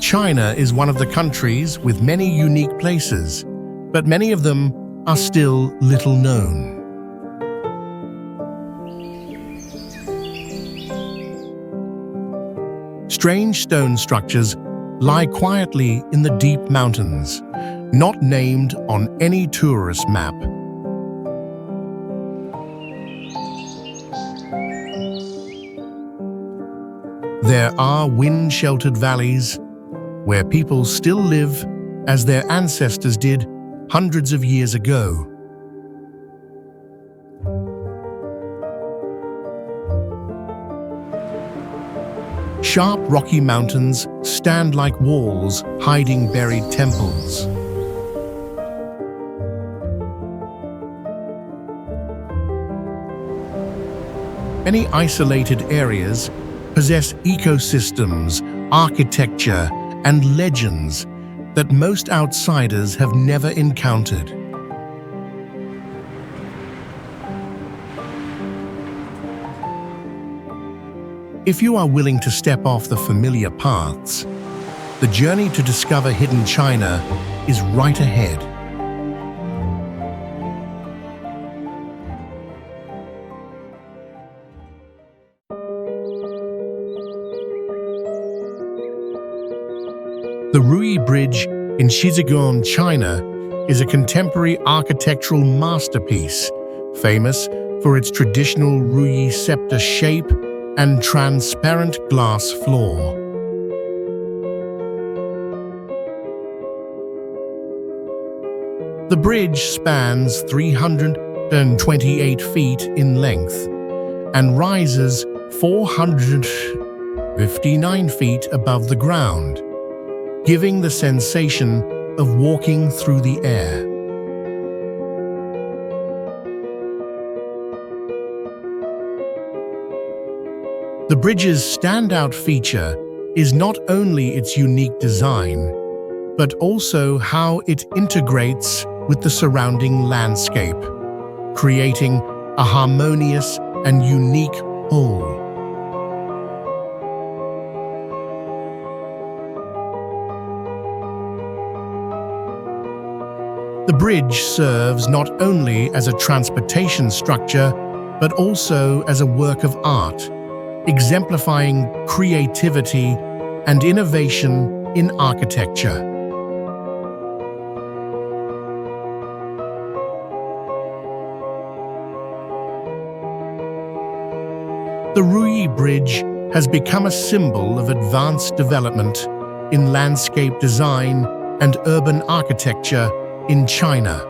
China is one of the countries with many unique places, but many of them are still little known. Strange stone structures lie quietly in the deep mountains, not named on any tourist map. There are wind-sheltered valleys where people still live as their ancestors did hundreds of years ago. Sharp rocky mountains stand like walls hiding buried temples. Many isolated areas possess ecosystems, architecture, and legends that most outsiders have never encountered. If you are willing to step off the familiar paths, the journey to discover hidden China is right ahead. The Rui Bridge in Shijiazhuang, China, is a contemporary architectural masterpiece, famous for its traditional Rui scepter shape and transparent glass floor. The bridge spans 328 feet in length and rises 459 feet above the ground, giving the sensation of walking through the air. The bridge's standout feature is not only its unique design, but also how it integrates with the surrounding landscape, creating a harmonious and unique whole. The bridge serves not only as a transportation structure, but also as a work of art, exemplifying creativity and innovation in architecture. The Rui Bridge has become a symbol of advanced development in landscape design and urban architecture in China.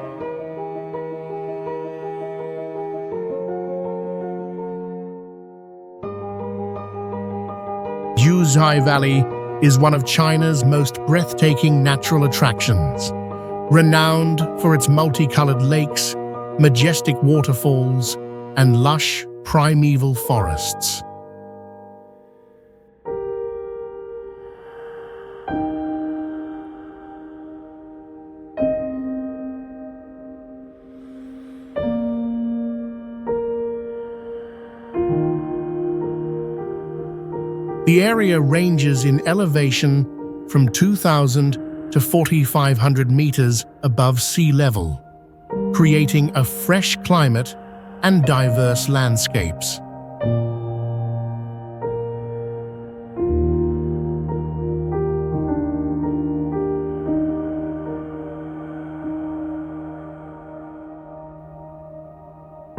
Yuzhai Valley is one of China's most breathtaking natural attractions, renowned for its multicolored lakes, majestic waterfalls, and lush, primeval forests. The area ranges in elevation from 2,000 to 4,500 meters above sea level, creating a fresh climate and diverse landscapes.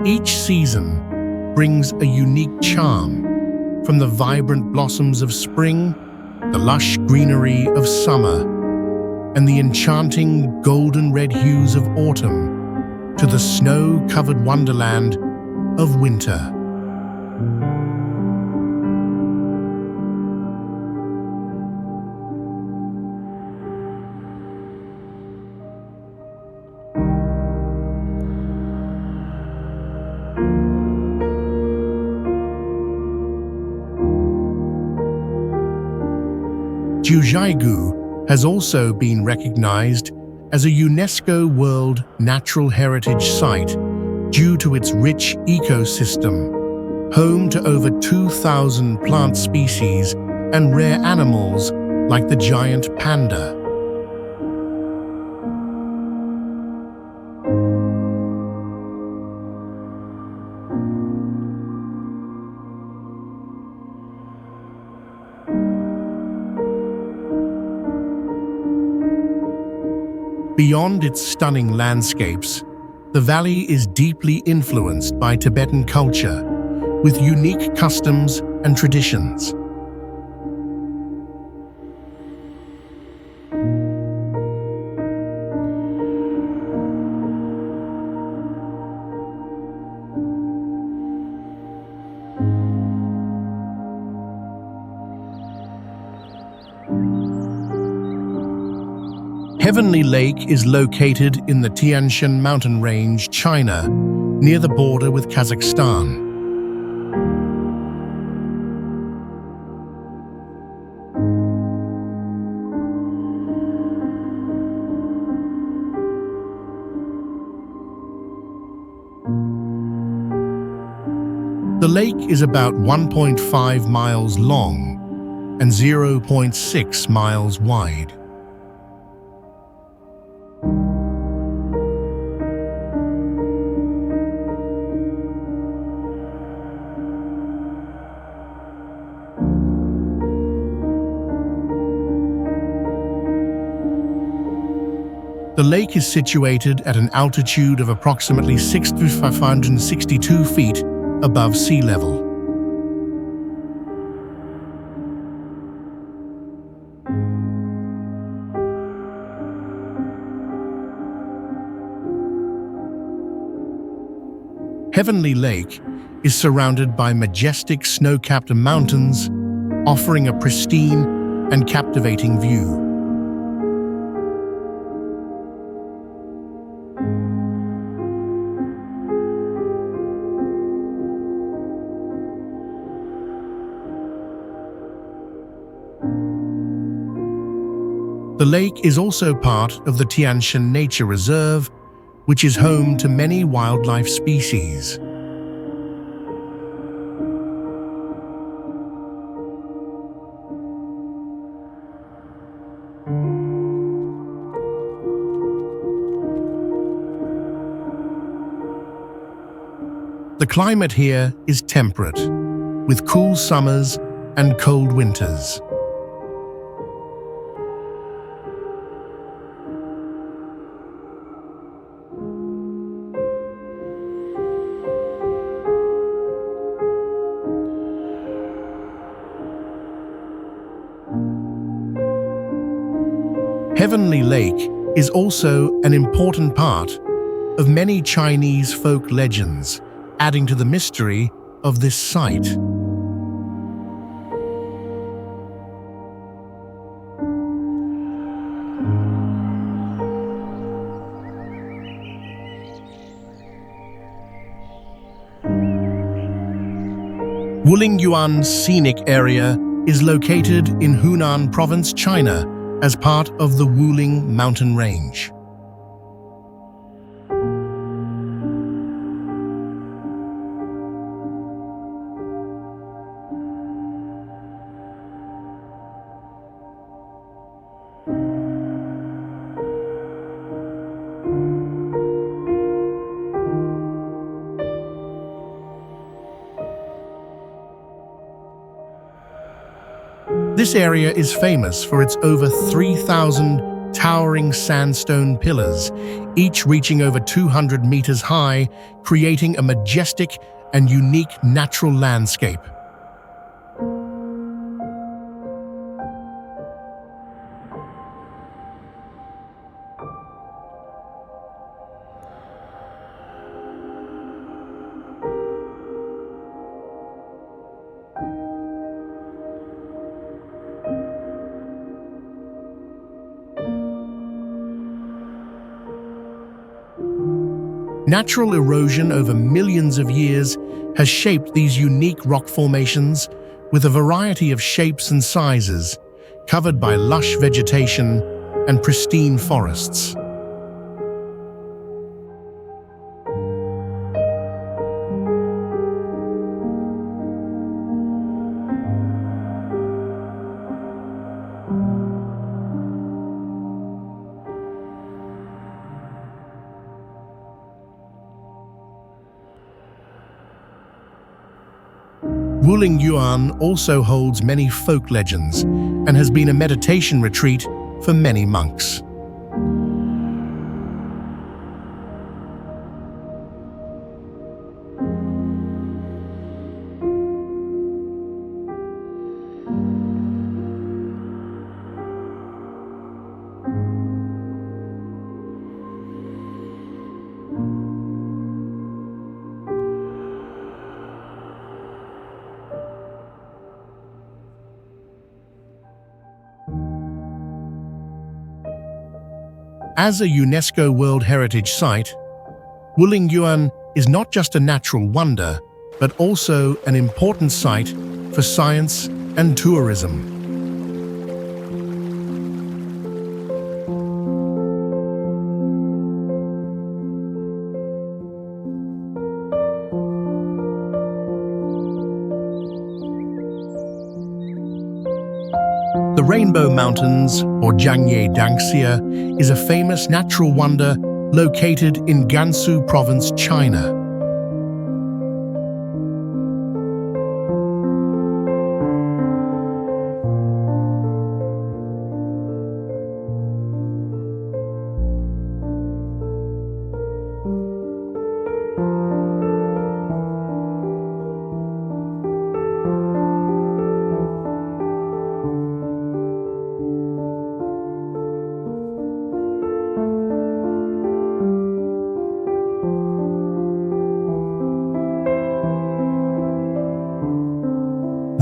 Each season brings a unique charm, from the vibrant blossoms of spring, the lush greenery of summer, and the enchanting golden red hues of autumn, to the snow-covered wonderland of winter. Jiuzhaigou has also been recognized as a UNESCO World Natural Heritage Site due to its rich ecosystem, home to over 2,000 plant species and rare animals like the giant panda. Beyond its stunning landscapes, the valley is deeply influenced by Tibetan culture, with unique customs and traditions. Heavenly Lake is located in the Tian Shan mountain range, China, near the border with Kazakhstan. The lake is about 1.5 miles long and 0.6 miles wide. The lake is situated at an altitude of approximately 6,562 feet above sea level. Heavenly Lake is surrounded by majestic snow-capped mountains, offering a pristine and captivating view. The lake is also part of the Tian Shan Nature Reserve, which is home to many wildlife species. The climate here is temperate, with cool summers and cold winters. Heavenly Lake is also an important part of many Chinese folk legends, adding to the mystery of this site. Wulingyuan Scenic Area is located in Hunan Province, China, as part of the Wuling mountain range. This area is famous for its over 3,000 towering sandstone pillars, each reaching over 200 meters high, creating a majestic and unique natural landscape. Natural erosion over millions of years has shaped these unique rock formations with a variety of shapes and sizes, covered by lush vegetation and pristine forests. Yuan also holds many folk legends and has been a meditation retreat for many monks. As a UNESCO World Heritage Site, Yuan is not just a natural wonder, but also an important site for science and tourism. The Rainbow Mountains, or Jiangye Dangxia, is a famous natural wonder located in Gansu Province, China.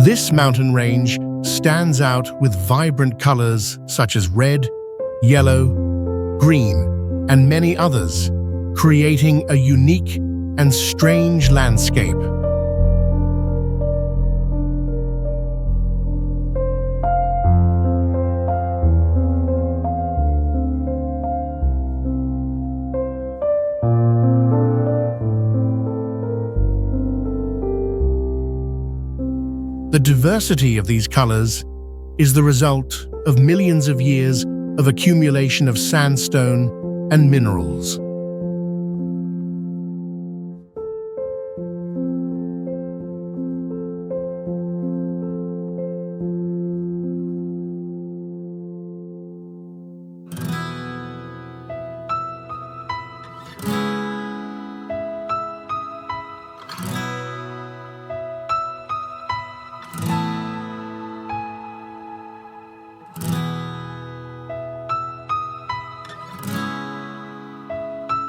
This mountain range stands out with vibrant colors such as red, yellow, green, and many others, creating a unique and strange landscape. The diversity of these colors is the result of millions of years of accumulation of sandstone and minerals.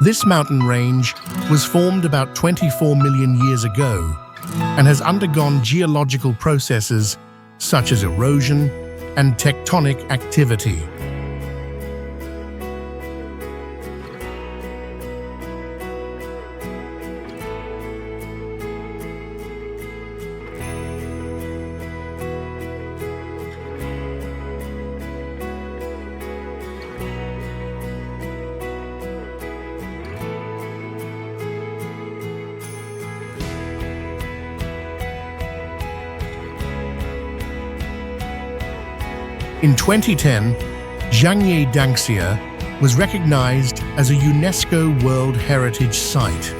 This mountain range was formed about 24 million years ago and has undergone geological processes such as erosion and tectonic activity. In 2010, Jiangye Dangxia was recognized as a UNESCO World Heritage Site.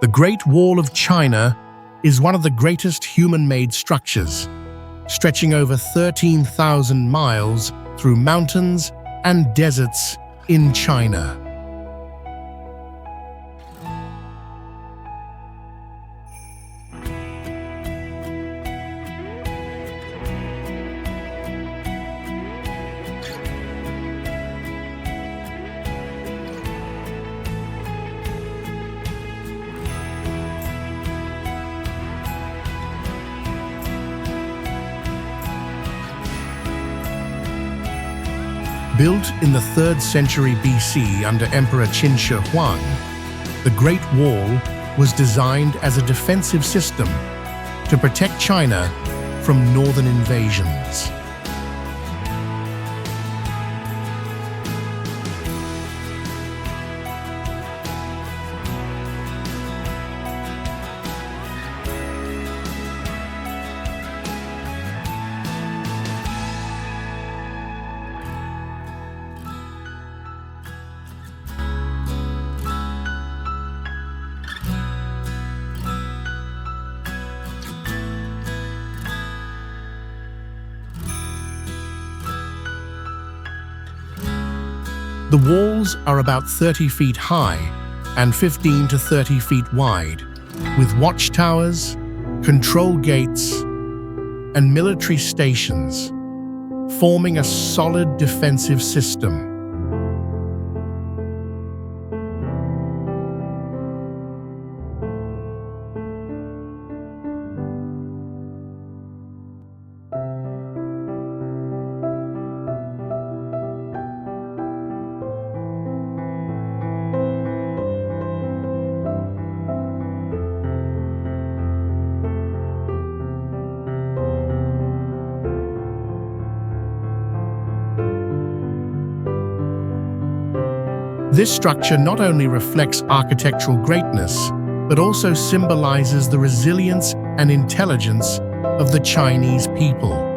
The Great Wall of China is one of the greatest human-made structures, stretching over 13,000 miles through mountains and deserts in China. Built in the 3rd century BC under Emperor Qin Shi Huang, the Great Wall was designed as a defensive system to protect China from northern invasions. The walls are about 30 feet high and 15 to 30 feet wide, with watchtowers, control gates, and military stations, forming a solid defensive system. This structure not only reflects architectural greatness, but also symbolizes the resilience and intelligence of the Chinese people.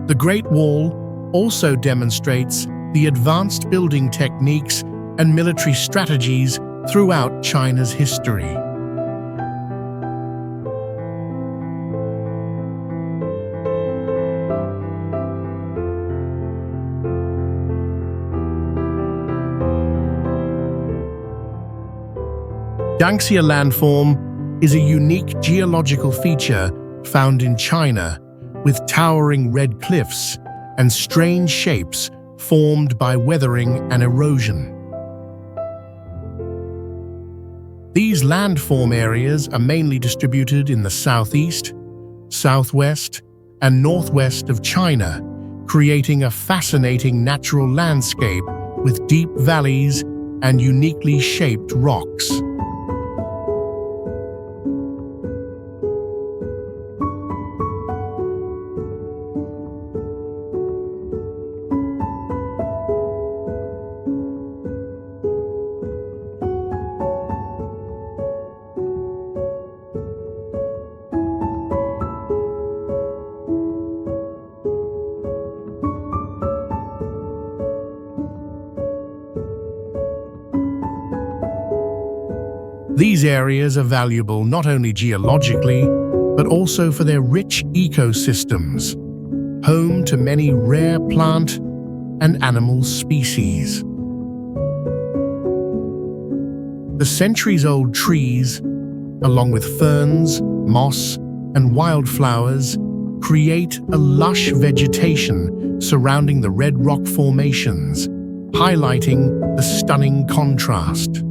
The Great Wall also demonstrates the advanced building techniques and military strategies throughout China's history. Yangtze landform is a unique geological feature found in China, with towering red cliffs and strange shapes formed by weathering and erosion. These landform areas are mainly distributed in the southeast, southwest, and northwest of China, creating a fascinating natural landscape with deep valleys and uniquely shaped rocks. These areas are valuable not only geologically, but also for their rich ecosystems, home to many rare plant and animal species. The centuries-old trees, along with ferns, moss, and wildflowers, create a lush vegetation surrounding the red rock formations, highlighting the stunning contrast.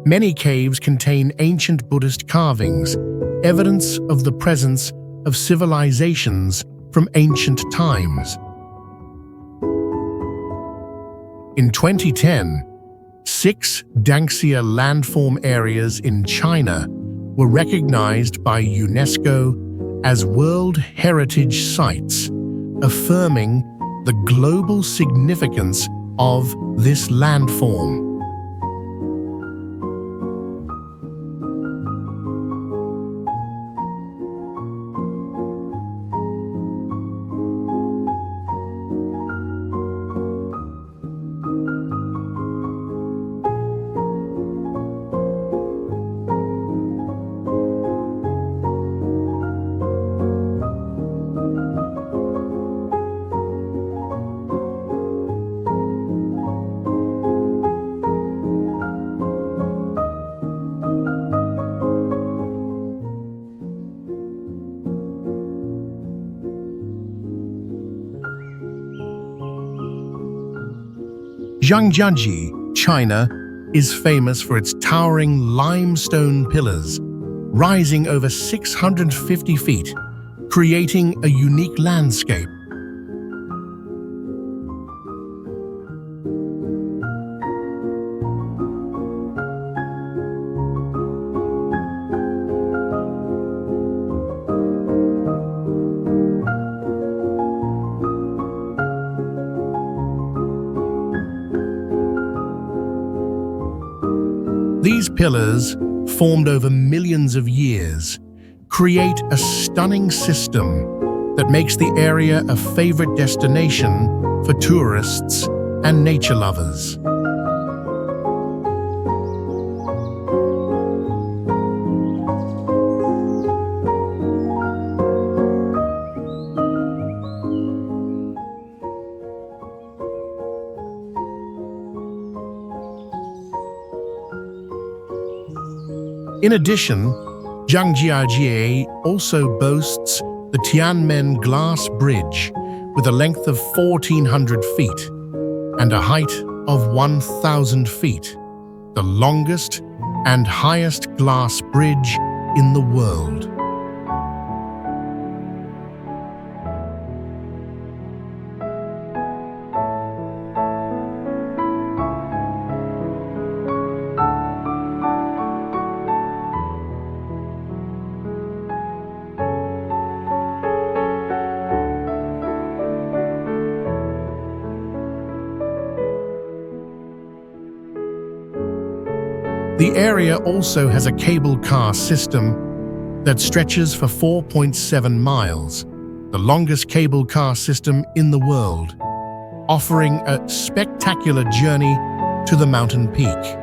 Many caves contain ancient Buddhist carvings, evidence of the presence of civilizations from ancient times. In 2010, 6 Yangtze landform areas in China were recognized by UNESCO as World Heritage Sites, affirming the global significance of this landform. Zhangjiajie, China, is famous for its towering limestone pillars, rising over 650 feet, creating a unique landscape. These pillars, formed over millions of years, create a stunning system that makes the area a favorite destination for tourists and nature lovers. In addition, Zhangjiajie also boasts the Tianmen Glass Bridge with a length of 1,400 feet and a height of 1,000 feet, the longest and highest glass bridge in the world. The area also has a cable car system that stretches for 4.7 miles, the longest cable car system in the world, offering a spectacular journey to the mountain peak.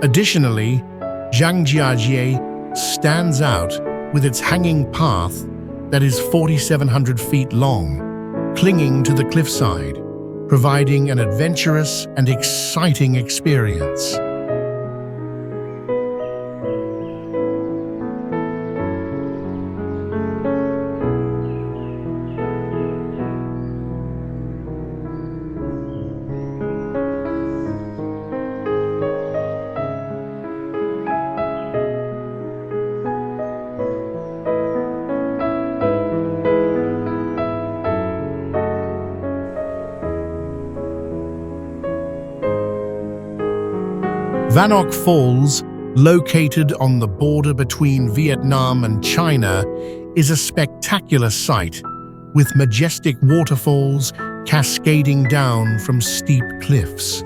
Additionally, Zhangjiajie stands out with its hanging path that is 4,700 feet long, clinging to the cliffside, providing an adventurous and exciting experience. Vanoc Falls, located on the border between Vietnam and China, is a spectacular sight, with majestic waterfalls cascading down from steep cliffs.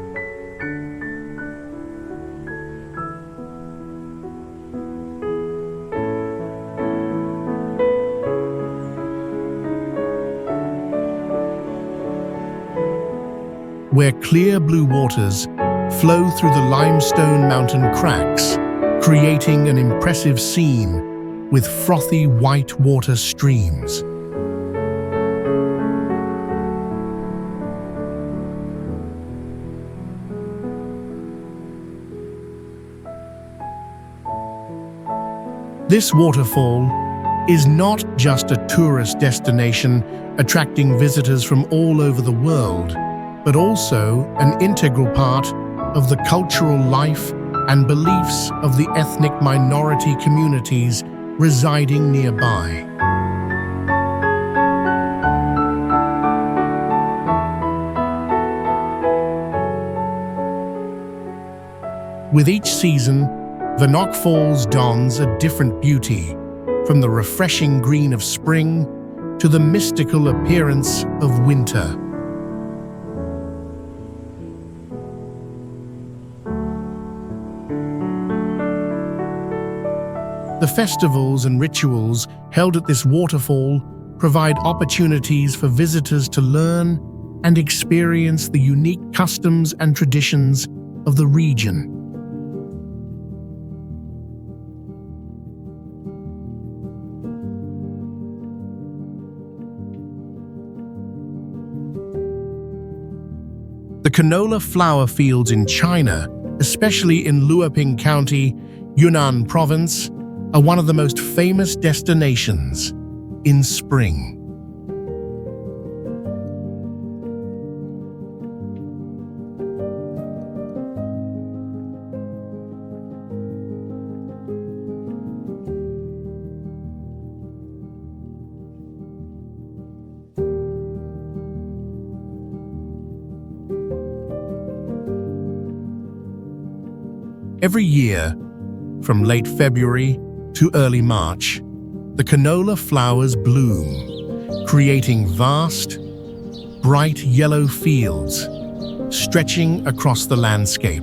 Where clear blue waters flow through the limestone mountain cracks, creating an impressive scene with frothy white water streams. This waterfall is not just a tourist destination attracting visitors from all over the world, but also an integral part of the cultural life and beliefs of the ethnic minority communities residing nearby. With each season, Vanoc Falls dons a different beauty, from the refreshing green of spring to the mystical appearance of winter. The festivals and rituals held at this waterfall provide opportunities for visitors to learn and experience the unique customs and traditions of the region. The canola flower fields in China, especially in Luoping County, Yunnan Province, are one of the most famous destinations in spring. Every year, from late February to early March, the canola flowers bloom, creating vast, bright yellow fields stretching across the landscape.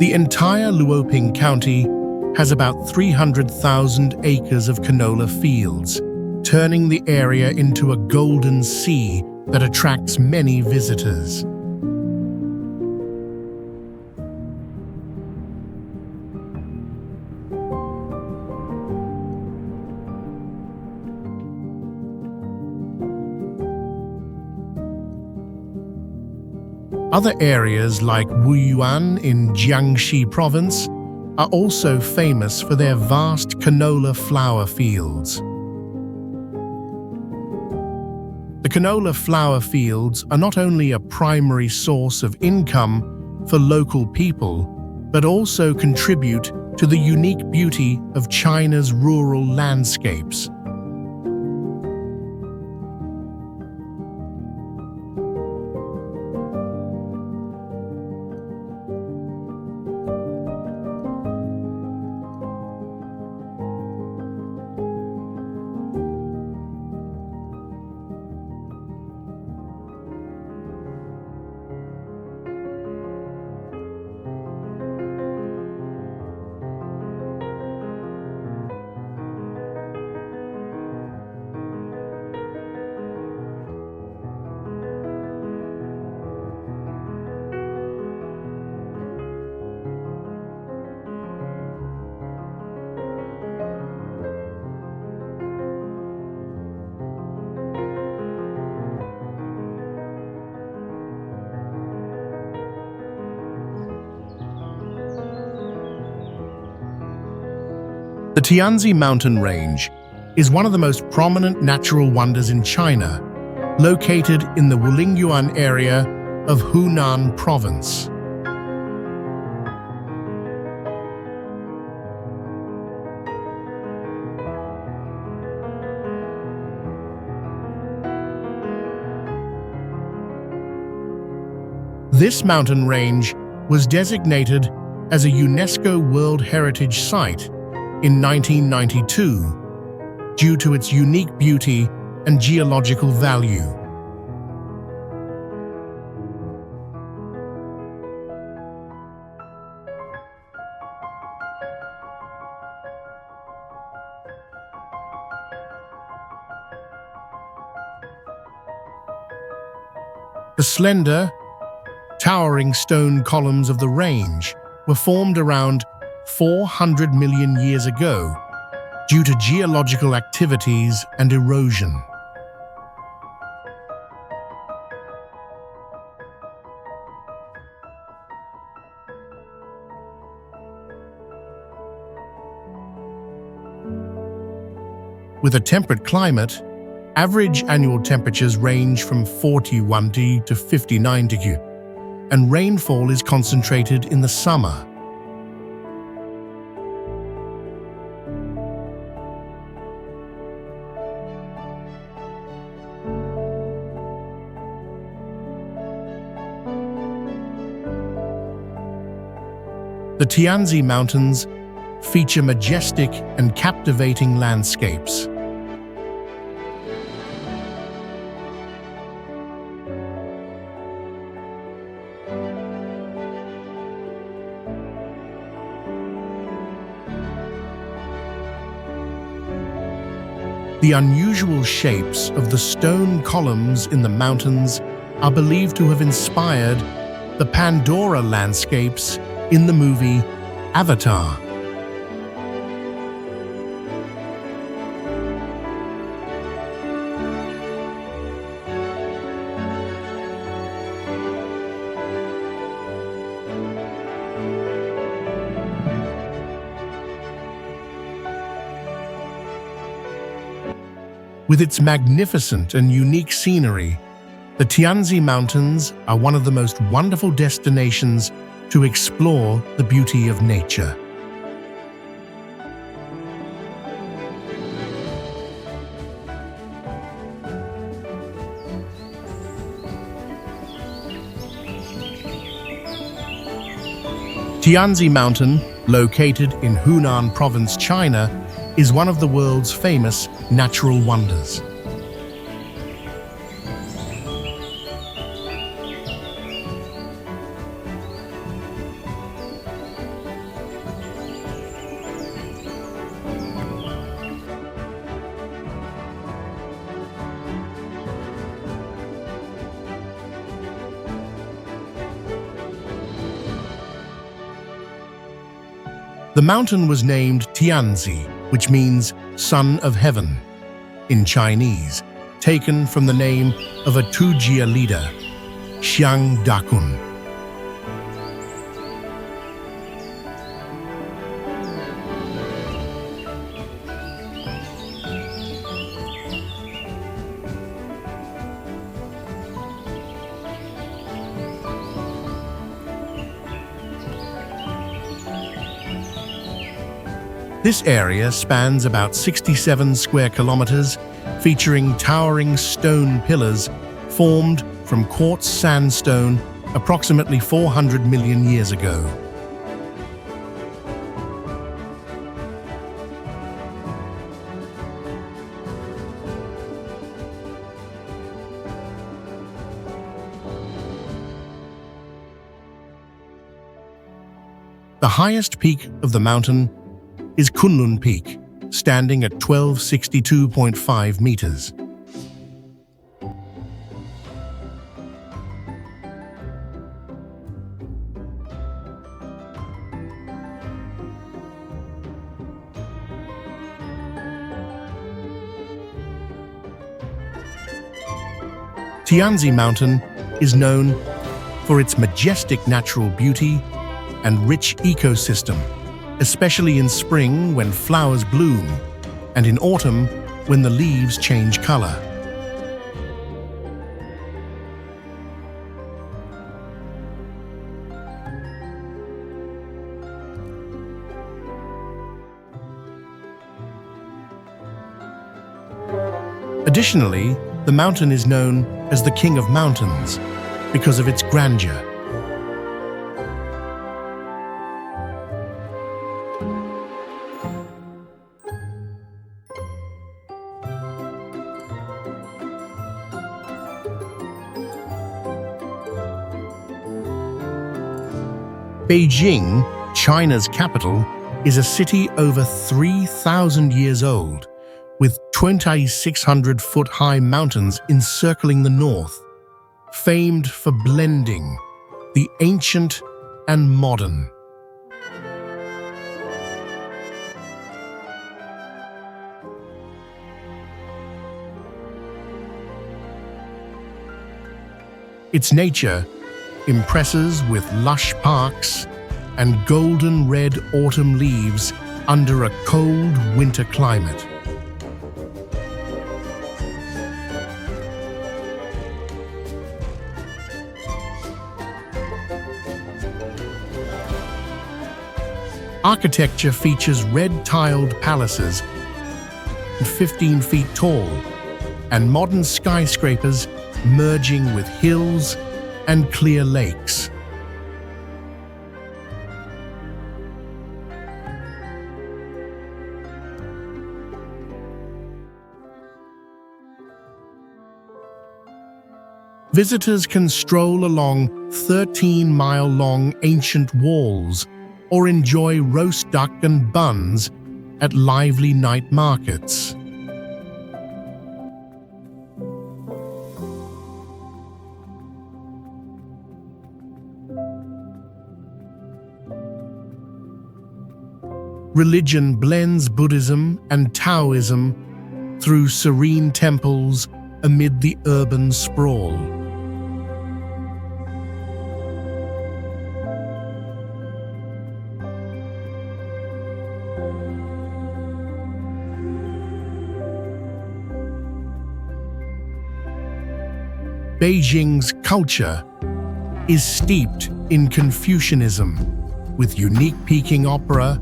The entire Luoping County has about 300,000 acres of canola fields, turning the area into a golden sea that attracts many visitors. Other areas like Wuyuan in Jiangxi Province are also famous for their vast canola flower fields. The canola flower fields are not only a primary source of income for local people, but also contribute to the unique beauty of China's rural landscapes. The Tianzi mountain range is one of the most prominent natural wonders in China, located in the Wulingyuan area of Hunan Province. This mountain range was designated as a UNESCO World Heritage Site in 1992 due to its unique beauty and geological value. The slender, towering stone columns of the range were formed around 400 million years ago due to geological activities and erosion. With a temperate climate, average annual temperatures range from 41 to 59 degrees, and rainfall is concentrated in the summer. The Tianzi Mountains feature majestic and captivating landscapes. The unusual shapes of the stone columns in the mountains are believed to have inspired the Pandora landscapes in the movie Avatar. With its magnificent and unique scenery, the Tianzi Mountains are one of the most wonderful destinations to explore the beauty of nature. Tianzi Mountain, located in Hunan Province, China, is one of the world's famous natural wonders. The mountain was named Tianzi, which means Son of Heaven in Chinese, taken from the name of a Tujia leader, Xiang Dakun. This area spans about 67 square kilometers, featuring towering stone pillars formed from quartz sandstone approximately 400 million years ago. The highest peak of the mountain is Kunlun Peak, standing at 1262.5 meters. Tianzi Mountain is known for its majestic natural beauty and rich ecosystem, especially in spring when flowers bloom, and in autumn when the leaves change color. Additionally, the mountain is known as the King of Mountains because of its grandeur. Beijing, China's capital, is a city over 3,000 years old, with 2,600-foot-high mountains encircling the north, famed for blending the ancient and modern. Its nature impresses with lush parks and golden red autumn leaves under a cold winter climate. Architecture features red-tiled palaces 15 feet tall and modern skyscrapers merging with hills and clear lakes. Visitors can stroll along 13-mile-long ancient walls or enjoy roast duck and buns at lively night markets. religion blends Buddhism and Taoism through serene temples amid the urban sprawl. Beijing's culture is steeped in Confucianism, with unique Peking opera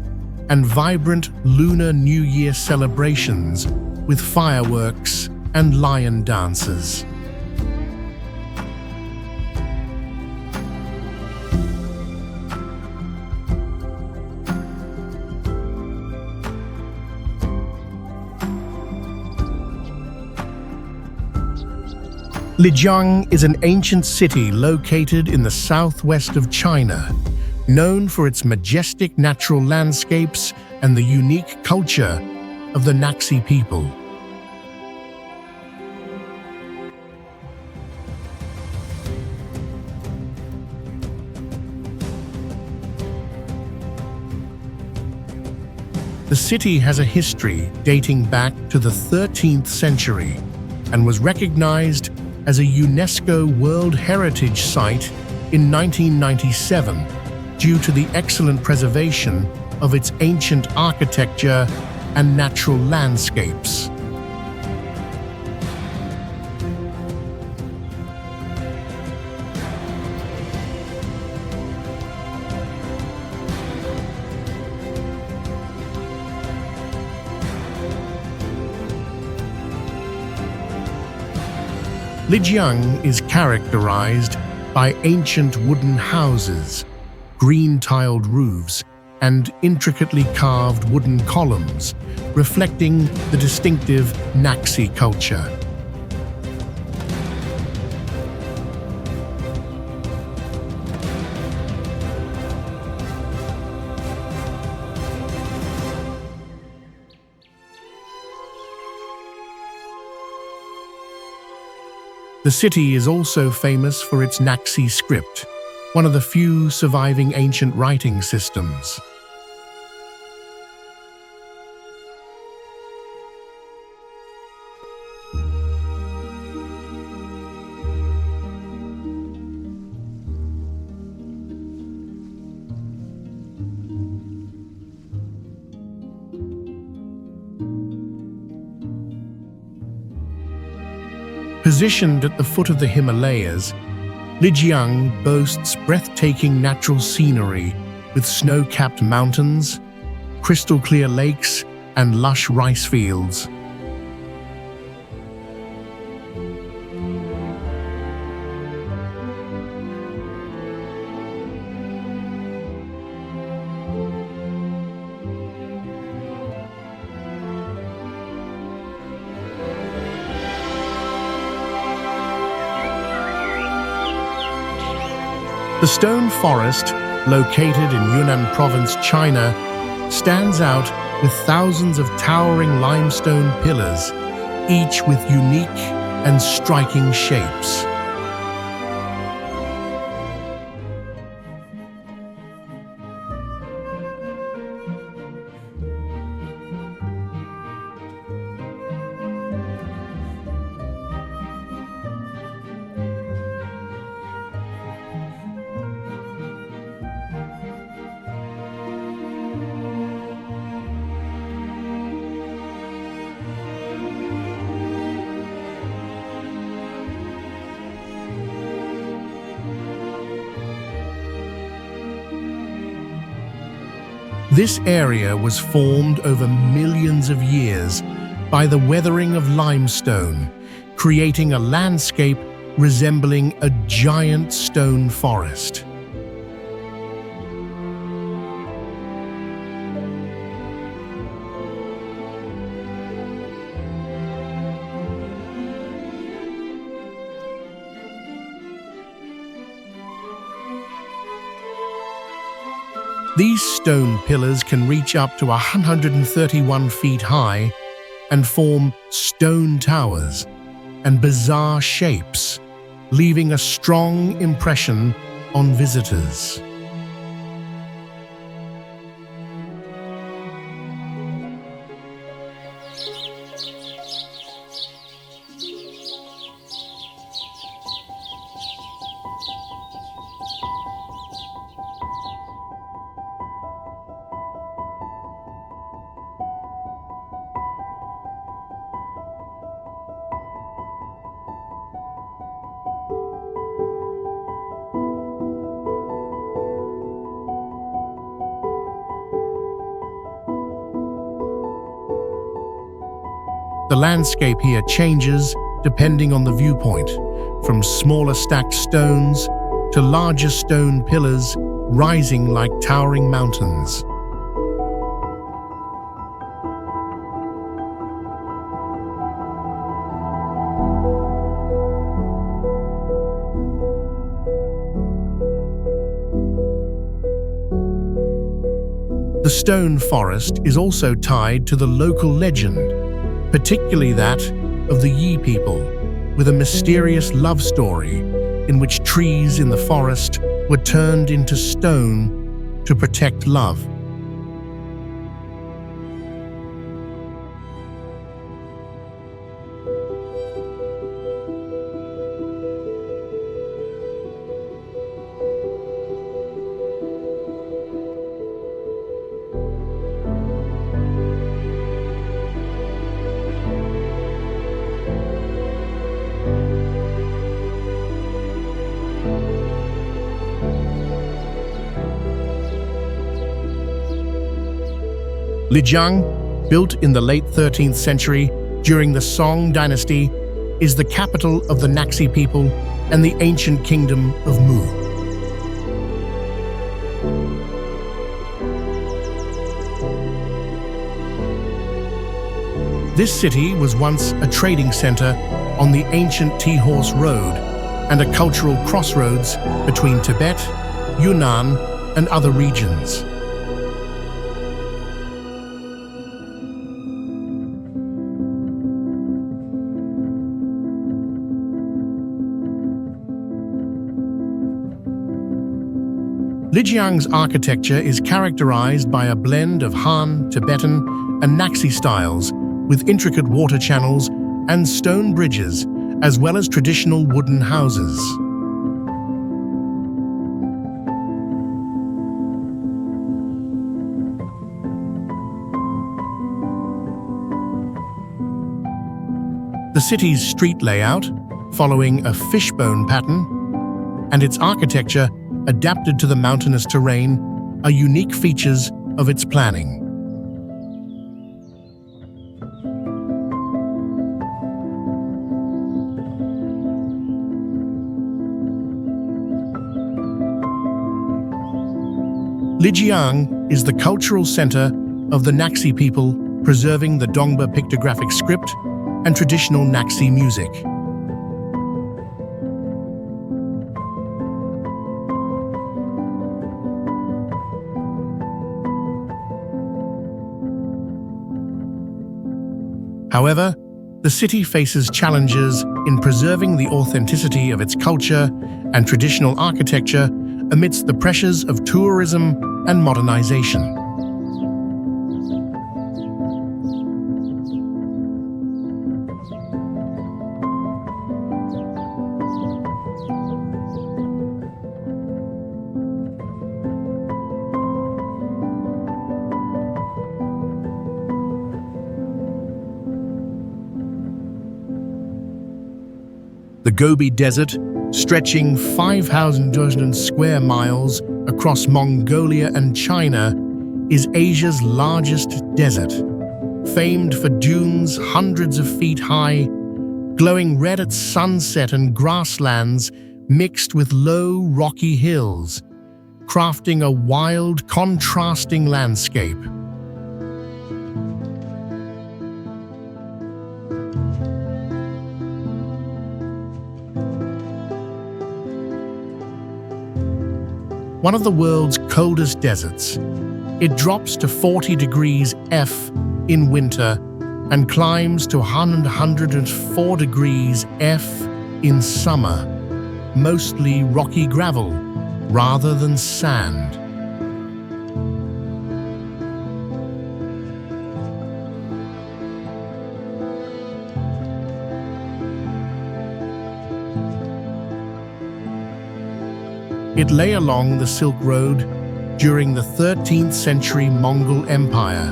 and vibrant Lunar New Year celebrations with fireworks and lion dances. Lijiang is an ancient city located in the southwest of China, known for its majestic natural landscapes and the unique culture of the Naxi people. The city has a history dating back to the 13th century and was recognized as a UNESCO World Heritage Site in 1997 due to the excellent preservation of its ancient architecture and natural landscapes. Lijiang is characterized by ancient wooden houses, green-tiled roofs, and intricately carved wooden columns, reflecting the distinctive Naxi culture. The city is also famous for its Naxi script, one of the few surviving ancient writing systems. Positioned at the foot of the Himalayas, Lijiang boasts breathtaking natural scenery with snow-capped mountains, crystal-clear lakes, and lush rice fields. The stone forest, located in Yunnan Province, China, stands out with thousands of towering limestone pillars, each with unique and striking shapes. This area was formed over millions of years by the weathering of limestone, creating a landscape resembling a giant stone forest. These stone pillars can reach up to 131 feet high and form stone towers and bizarre shapes, leaving a strong impression on visitors. The landscape here changes depending on the viewpoint, from smaller stacked stones to larger stone pillars rising like towering mountains. The stone forest is also tied to the local legend, particularly that of the Yi people, with a mysterious love story in which trees in the forest were turned into stone to protect love. Lijiang, built in the late 13th century during the Song dynasty, is the capital of the Naxi people and the ancient kingdom of Mu. This city was once a trading center on the ancient Tea-Horse Road and a cultural crossroads between Tibet, Yunnan, and other regions. Lijiang's architecture is characterized by a blend of Han, Tibetan, and Naxi styles, with intricate water channels and stone bridges, as well as traditional wooden houses. The city's street layout, following a fishbone pattern, and its architecture adapted to the mountainous terrain, are unique features of its planning. Lijiang is the cultural center of the Naxi people, preserving the Dongba pictographic script and traditional Naxi music. However, the city faces challenges in preserving the authenticity of its culture and traditional architecture amidst the pressures of tourism and modernization. The Gobi Desert, stretching 5,000 square miles across Mongolia and China, is Asia's largest desert. Famed for dunes hundreds of feet high, glowing red at sunset and grasslands mixed with low, rocky hills, crafting a wild, contrasting landscape. One of the world's coldest deserts, it drops to 40 degrees F in winter and climbs to 104 degrees F in summer, mostly rocky gravel rather than sand. It lay along the Silk Road during the 13th century Mongol Empire,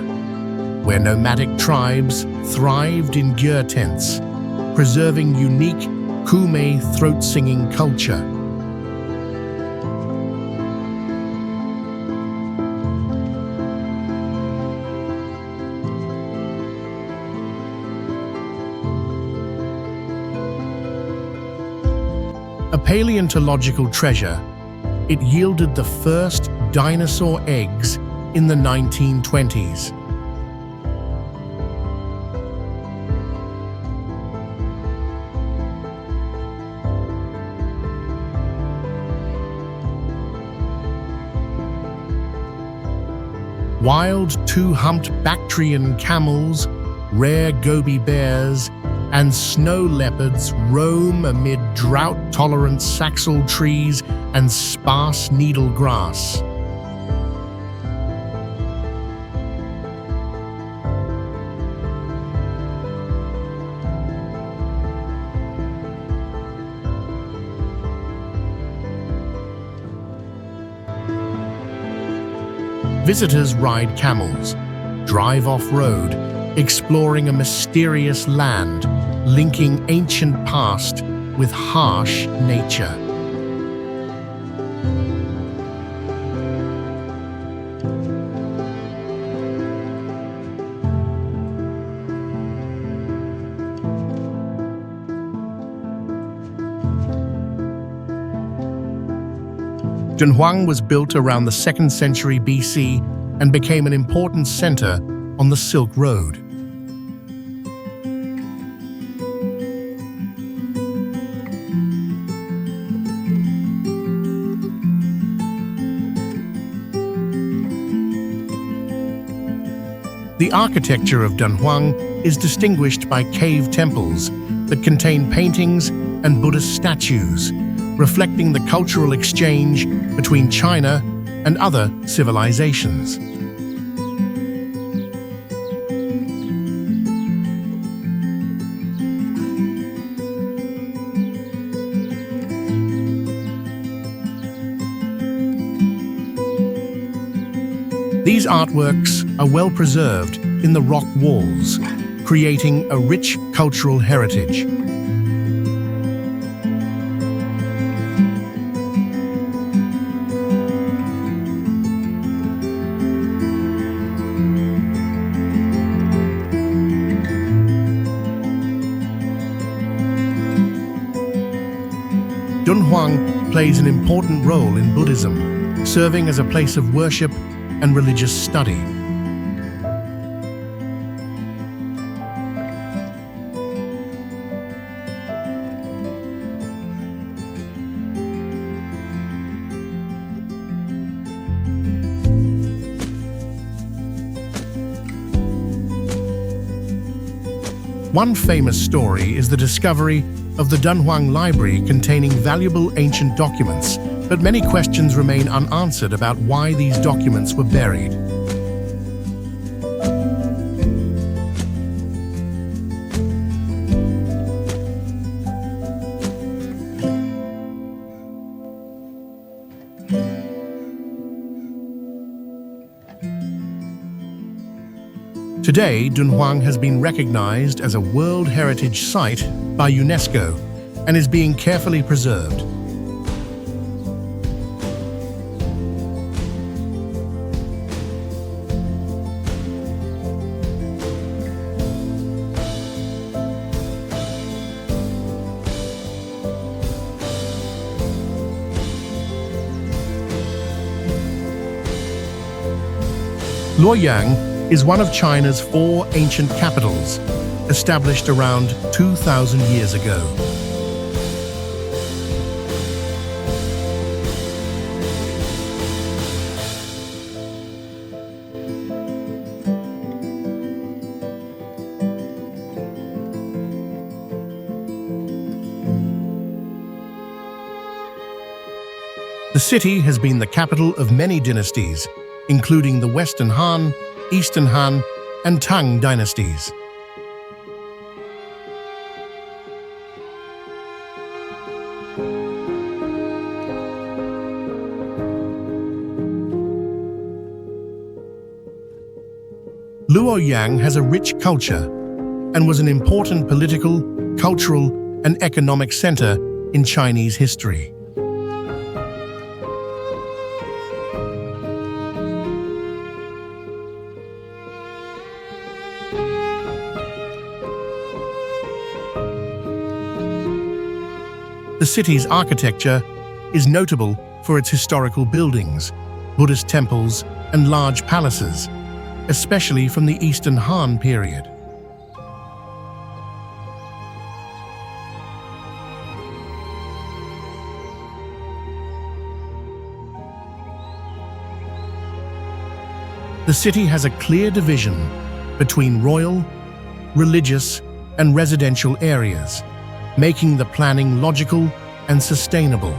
where nomadic tribes thrived in gyre tents, preserving unique Kume throat-singing culture. A paleontological treasure, it yielded the first dinosaur eggs in the 1920s. Wild two-humped Bactrian camels, rare Gobi bears, and snow leopards roam amid drought-tolerant Saxal trees and sparse needle grass. Visitors ride camels, drive off-road, exploring a mysterious land, linking ancient past with harsh nature. Dunhuang was built around the 2nd century BC and became an important center on the Silk Road. The architecture of Dunhuang is distinguished by cave temples that contain paintings and Buddhist statues, reflecting the cultural exchange between China and other civilizations. These artworks are well preserved in the rock walls, creating a rich cultural heritage. Dunhuang plays an important role in Buddhism, serving as a place of worship and religious study. One famous story is the discovery of the Dunhuang Library containing valuable ancient documents, but many questions remain unanswered about why these documents were buried. Today, Dunhuang has been recognized as a World Heritage Site by UNESCO and is being carefully preserved. Luoyang is one of China's 4 ancient capitals, established around 2,000 years ago. The city has been the capital of many dynasties, including the Western Han, Eastern Han, and Tang dynasties. Luoyang has a rich culture and was an important political, cultural, and economic center in Chinese history. The city's architecture is notable for its historical buildings, Buddhist temples, and large palaces, especially from the Eastern Han period. The city has a clear division between royal, religious, and residential areas, making the planning logical and sustainable.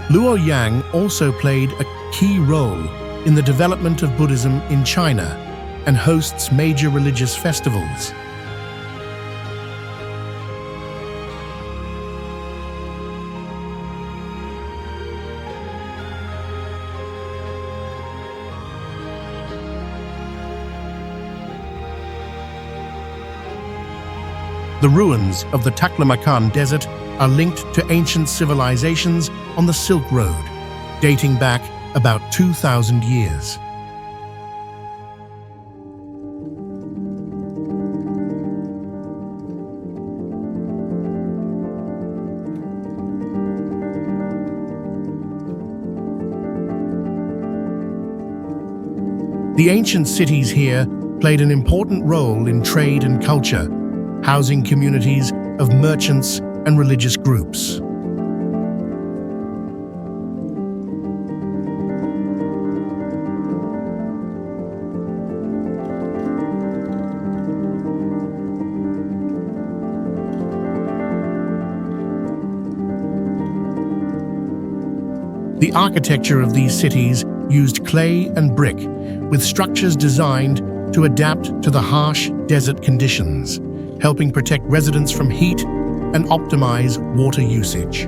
Luoyang also played a key role in the development of Buddhism in China and hosts major religious festivals. The ruins of the Taklamakan Desert are linked to ancient civilizations on the Silk Road, dating back about 2,000 years. The ancient cities here played an important role in trade and culture, housing communities of merchants and religious groups. The architecture of these cities used clay and brick, with structures designed to adapt to the harsh desert conditions, helping protect residents from heat and optimize water usage.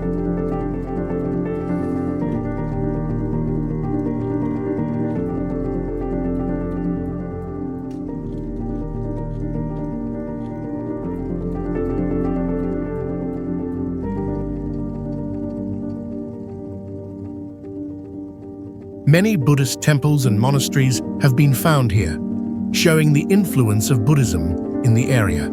Many Buddhist temples and monasteries have been found here, showing the influence of Buddhism in the area.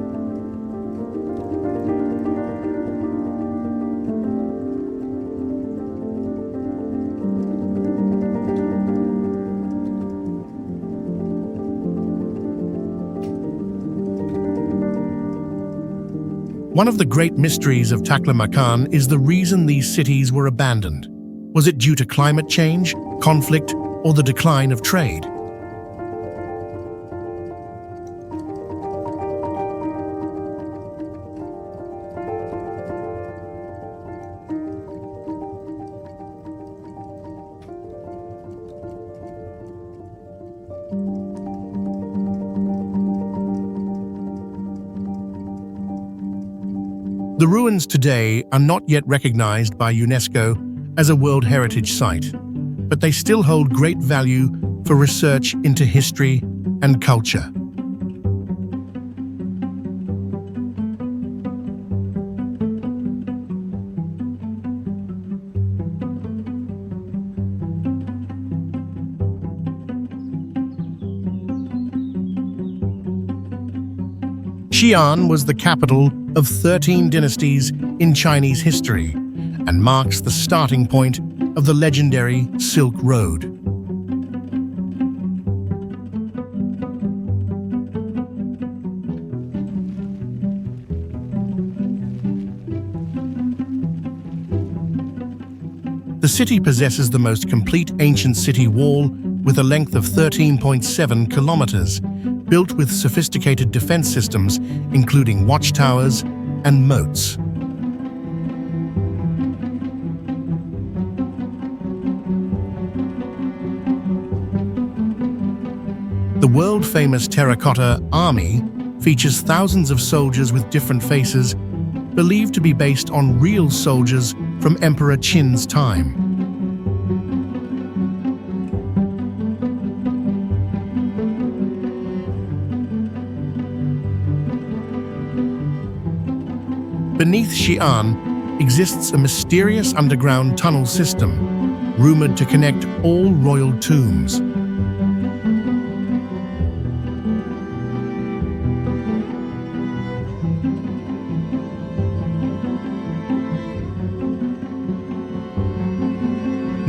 One of the great mysteries of Taklamakan is the reason these cities were abandoned. Was it due to climate change, conflict, or the decline of trade? The ruins today are not yet recognized by UNESCO as a World Heritage Site, but they still hold great value for research into history and culture. Xi'an was the capital of 13 dynasties in Chinese history and marks the starting point of the legendary Silk Road. The city possesses the most complete ancient city wall with a length of 13.7 kilometers, built with sophisticated defense systems, including watchtowers and moats. The world-famous terracotta army features thousands of soldiers with different faces, believed to be based on real soldiers from Emperor Qin's time. Beneath Xi'an exists a mysterious underground tunnel system, rumored to connect all royal tombs.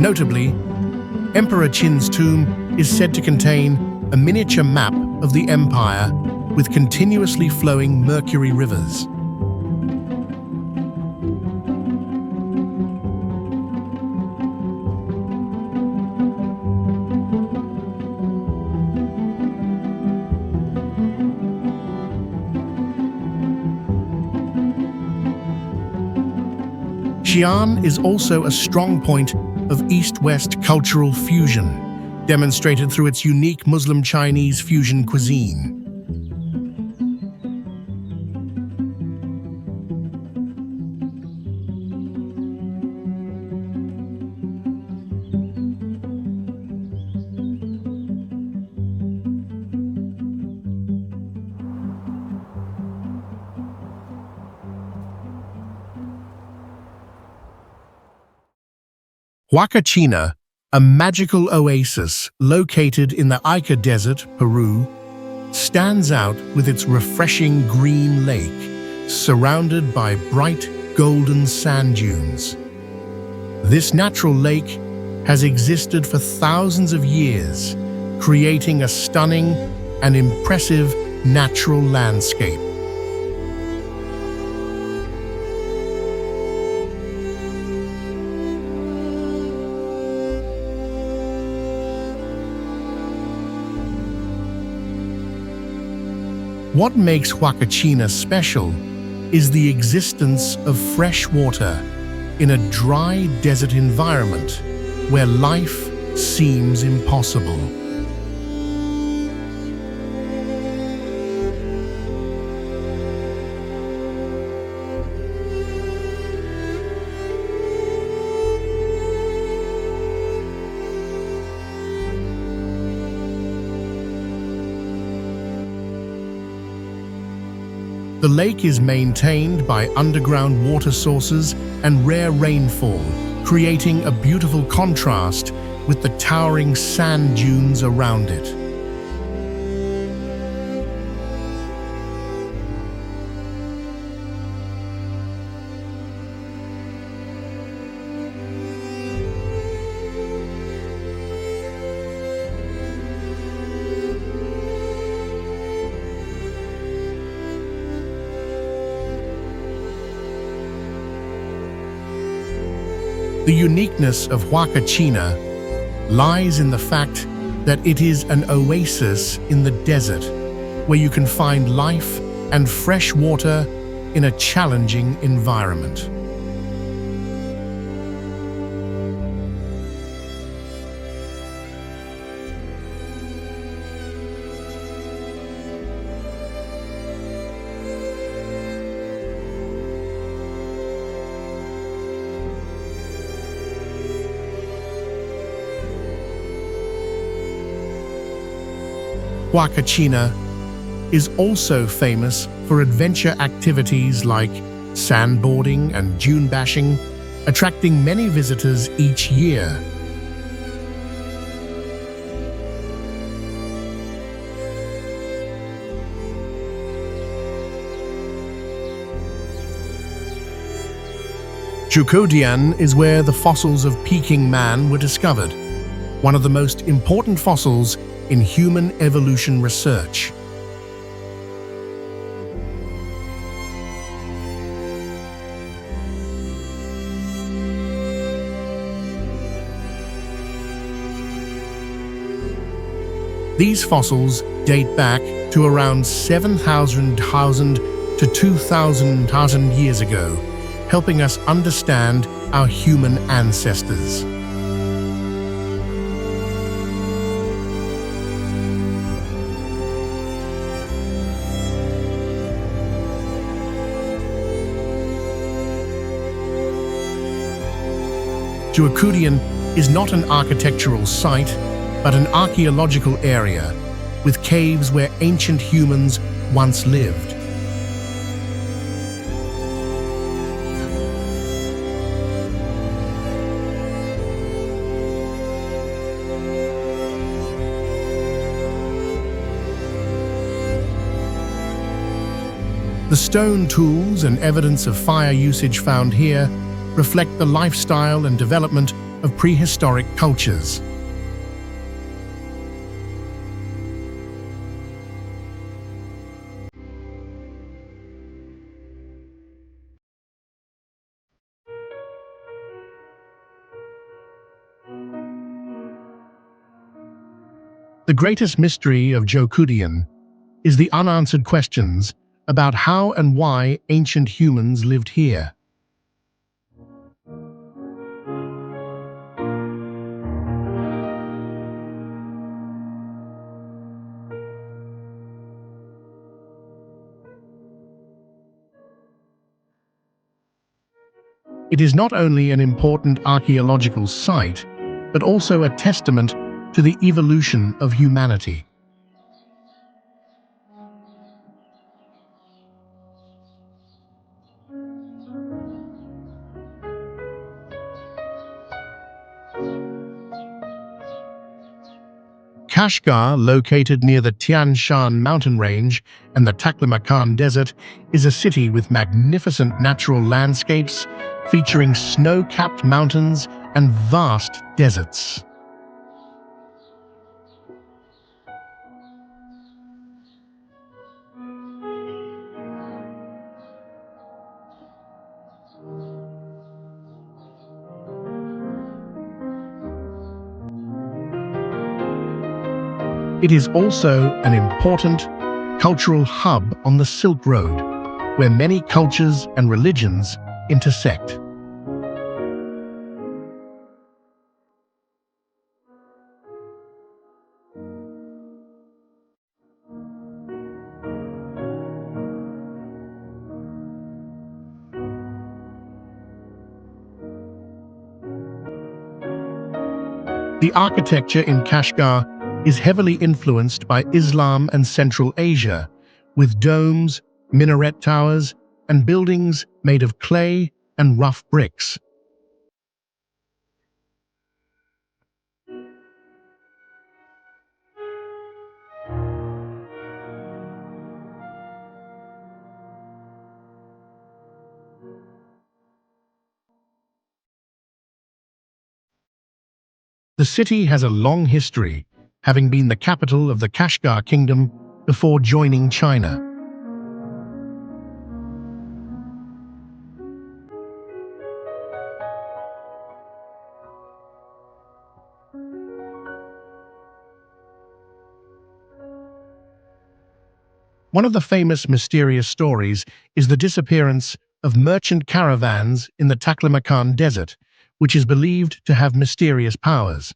Notably, Emperor Qin's tomb is said to contain a miniature map of the empire with continuously flowing mercury rivers. Xi'an is also a strong point of East-West cultural fusion, demonstrated through its unique Muslim-Chinese fusion cuisine. Huacachina, a magical oasis located in the Ica Desert, Peru, stands out with its refreshing green lake, surrounded by bright golden sand dunes. This natural lake has existed for thousands of years, creating a stunning and impressive natural landscape. What makes Huacachina special is the existence of fresh water in a dry desert environment where life seems impossible. The lake is maintained by underground water sources and rare rainfall, creating a beautiful contrast with the towering sand dunes around it. The uniqueness of Huacachina lies in the fact that it is an oasis in the desert where you can find life and fresh water in a challenging environment. Huacachina is also famous for adventure activities like sandboarding and dune bashing, attracting many visitors each year. Zhukotian is where the fossils of Peking man were discovered, one of the most important fossils in human evolution research. These fossils date back to around 7,000 to 2,000 years ago, helping us understand our human ancestors. Zhukotian is not an architectural site, but an archaeological area with caves where ancient humans once lived. The stone tools and evidence of fire usage found here reflect the lifestyle and development of prehistoric cultures. The greatest mystery of Jokudian is the unanswered questions about how and why ancient humans lived here. It is not only an important archaeological site, but also a testament to the evolution of humanity. Kashgar, located near the Tian Shan mountain range and the Taklamakan Desert, is a city with magnificent natural landscapes featuring snow-capped mountains and vast deserts. It is also an important cultural hub on the Silk Road, where many cultures and religions intersect. The architecture in Kashgar is heavily influenced by Islam and Central Asia, with domes, minaret towers, and buildings made of clay and rough bricks. The city has a long history, having been the capital of the Kashgar Kingdom before joining China. One of the famous mysterious stories is the disappearance of merchant caravans in the Taklamakan Desert, which is believed to have mysterious powers.